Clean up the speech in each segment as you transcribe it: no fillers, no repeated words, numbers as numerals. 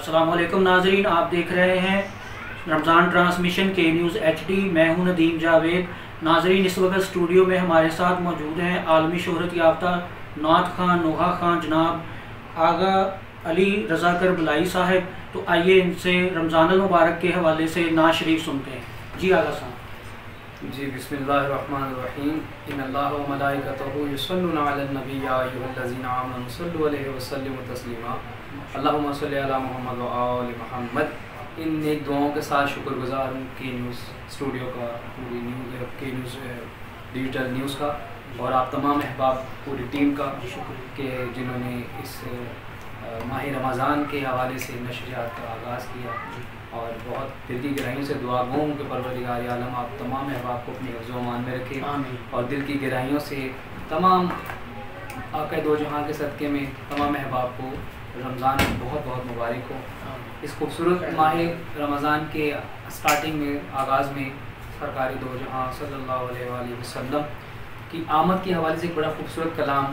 अस्सलाम वालेकुम नाजरीन, आप देख रहे हैं रमज़ान ट्रांसमिशन के न्यूज़ HD। मैं हूं नदीम जावेद। नाजरीन, इस वक्त स्टूडियो में हमारे साथ मौजूद हैं आलमी शोहरत याफ्ता नात खान नोहा खान जनाब आगा अली रज़ा करबलाई साहब। तो आइए इनसे रमज़ान मुबारक के हवाले से नात शरीफ सुनते हैं। जी आगा साहब। जी बिस्मिल्लाहिर्रहमानिर्रहीम। इन्नल्लाह व मलाइकतहु युसल्लूना अलन नबी या अय्युहल्लज़ीना आमनू सल्लु अलैहि व सल्लिमू तस्लीमा। अल्लाहुम्मा सल्लि अला मुहम्मद व आलि मुहम्मद। इन नेक दुआओं के साथ शुक्रगुजार हूँ के न्यूज़ स्टूडियो का, पूरी के न्यूज़ डिजिटल न्यूज़ का, और आप तमाम अहबाब पूरी टीम का कि जिन्होंने इस माह रमज़ान के हवाले से नशरियात का आगाज़ किया। और बहुत दिल की गहराइयों से दुआ गो हूँ कि परवरदिगार आलम आप तमाम अहबाब को अपने हिफ्ज़ व अमान में रखें, और दिल की गहराइयों से तमाम आक़ा दो जहाँ के सदक़े में तमाम अहबाब को रमज़ान बहुत बहुत मुबारक हो। इस खूबसूरत माह रमज़ान के स्टार्टिंग में, आगाज़ में सरकार दो जहाँ सल्लल्लाहु अलैहि वसल्लम की आमद के हवाले से एक बड़ा खूबसूरत कलाम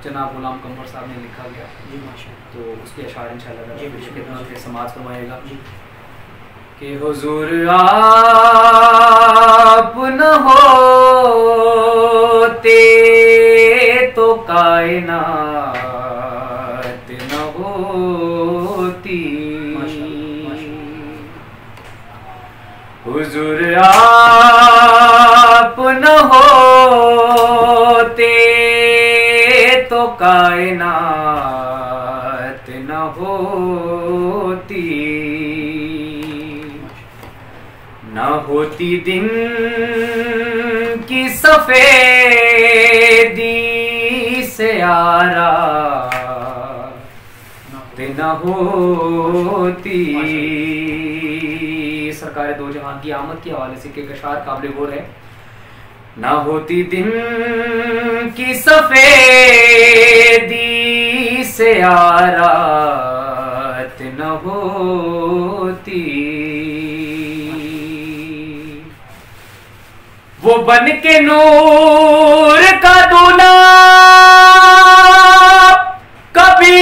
जनाब गुलाम कमर साहब ने लिखा गया। जी माशाअल्लाह। तो उसके अशार इंशाअल्लाह खिदमत में समाज फरमाएगा कि हुजूर आप न होते तो कायनात न होती। हुजूर आप न होते तो कायनात न होती। न होती दिन की सफेदी से आरात न होती। सरकार दो जहां की आमद के हवाले से के कशार काबिल गौर है। न होती दिन की सफेदी से आरात न होती। वो बन के नूर का दूल्हा कभी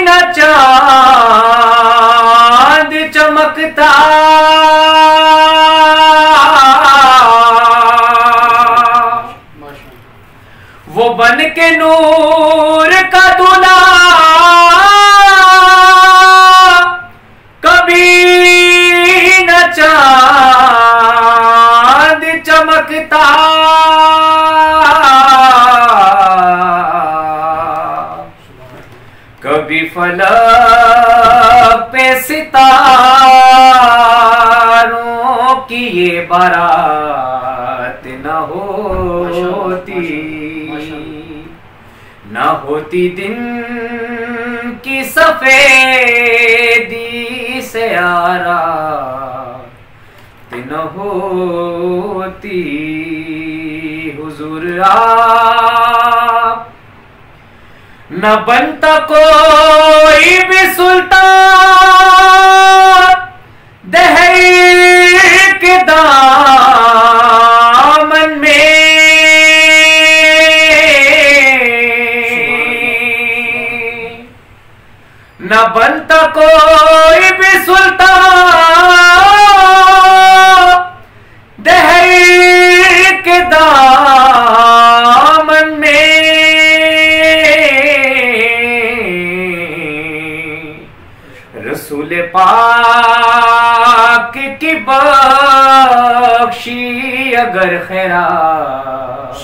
न चांद चमकता। वो बन के नूर का दूल्हा कभी न चांद चमकता। कभी फलक पे सितारों की ये बारात न होती। न होती दिन की सफेदी से आरात न होती। हुजूर आप न बनता कोई भी सुल्तान दहर के दामन में। न बनता कोई भी सुल्तान दहर के दामन में। रसूल पाक की बख्शी अगर खैरात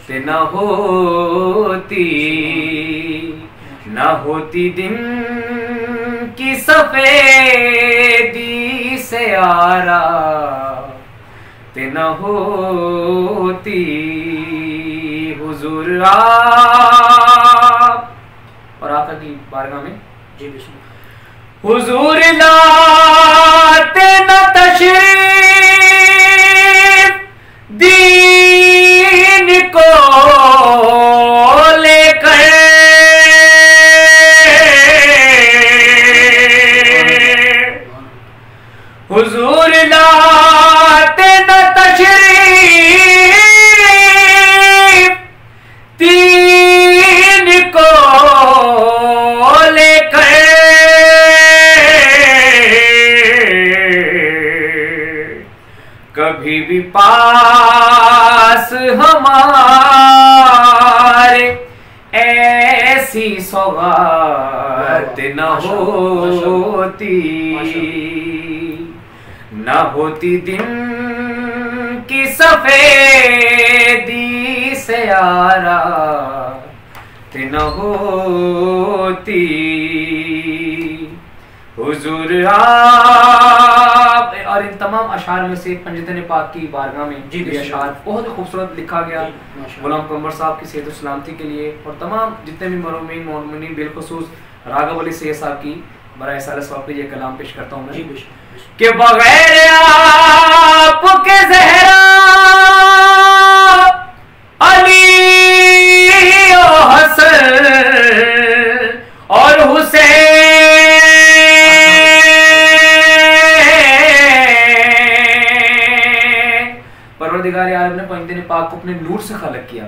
से न होती। न होती दिन की सफेदी से आरात न होती। हुजूर आप, और आका की बारगाह में जी बिस्मिल्लाह। हुजूर लाते न तशरीफ दीन को लेकर। हुजूर लाते न तशरीफ दीन को लेकर। पास हमारे ऐसी सौगात न होती, न होती दिन की सफेदी से यारा न होती। हुजूर आप, और इन तमाम अशार में से पंजतन पाक की बारगाह में ये अशार बहुत ही खूबसूरत लिखा गया गुलाम कमर साहब की सेहत और सलामती के लिए, और तमाम जितने भी मरहूमीन मोमिनीन बिलखुसूस राघव अली सैयद साहब की बराए साल सवाब के ये कलाम पेश करता हूँ मैं कि बगैर आपके ज़हरा अली और हसन और हुसैन, परवरदिगार आलम ने पंजतन पाक को अपने नूर से खलक किया।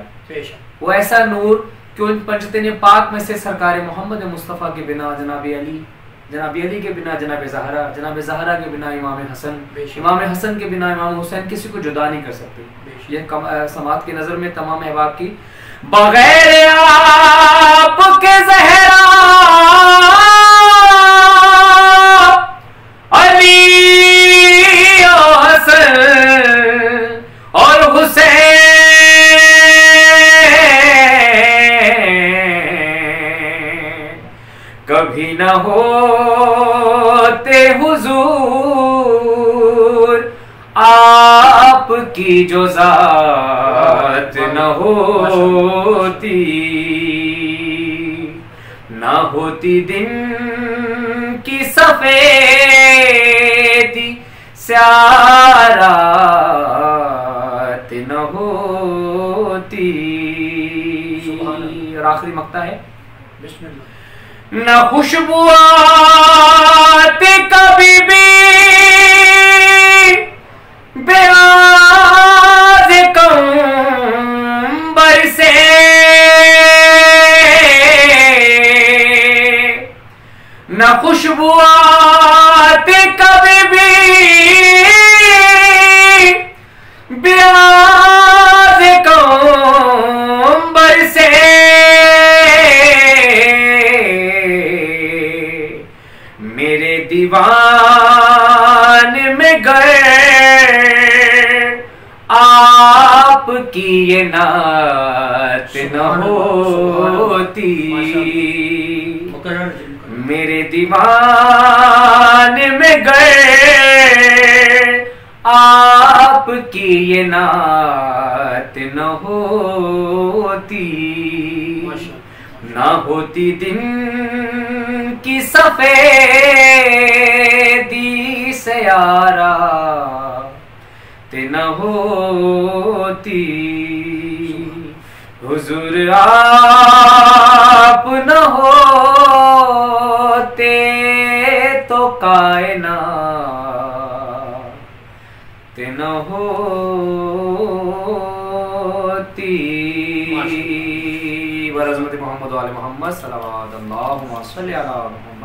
वो ऐसा नूर कि उन पंजतन पाक में से सरकार मोहम्मद मुस्तफ़ा के बिना जनाब अली के बिना जनाब ज़हरा के बिना इमाम हसन के बिना इमाम हुसैन किसी को जुदा नहीं कर सकते। ये समात की नज़र में तमाम अहबाब की बगैर आपके ज़हरा अली और हसन और हुसैन कभी न होते हुजूर आपकी जो जात न होती, न होती दिन की सफेदी स्यारात न होती। और आखिरी मक्ता है न खुशबू आती कभी भी बेआज़ कंबर से, न खुशबू आती कभी भी बेआज़ कंबर से, मेरे दीवान में गए आपकी ये नात न होती, मेरे दीवान में गए आपकी ये नात न होती, ना होती दिन की सफेदी से यारा ते न होती। हुजूर आप न होते तो कायनात न होती। बरज़मत मोहम्मद वाले मोहम्मद सल्लल्लाहु अलैहि वसल्लम।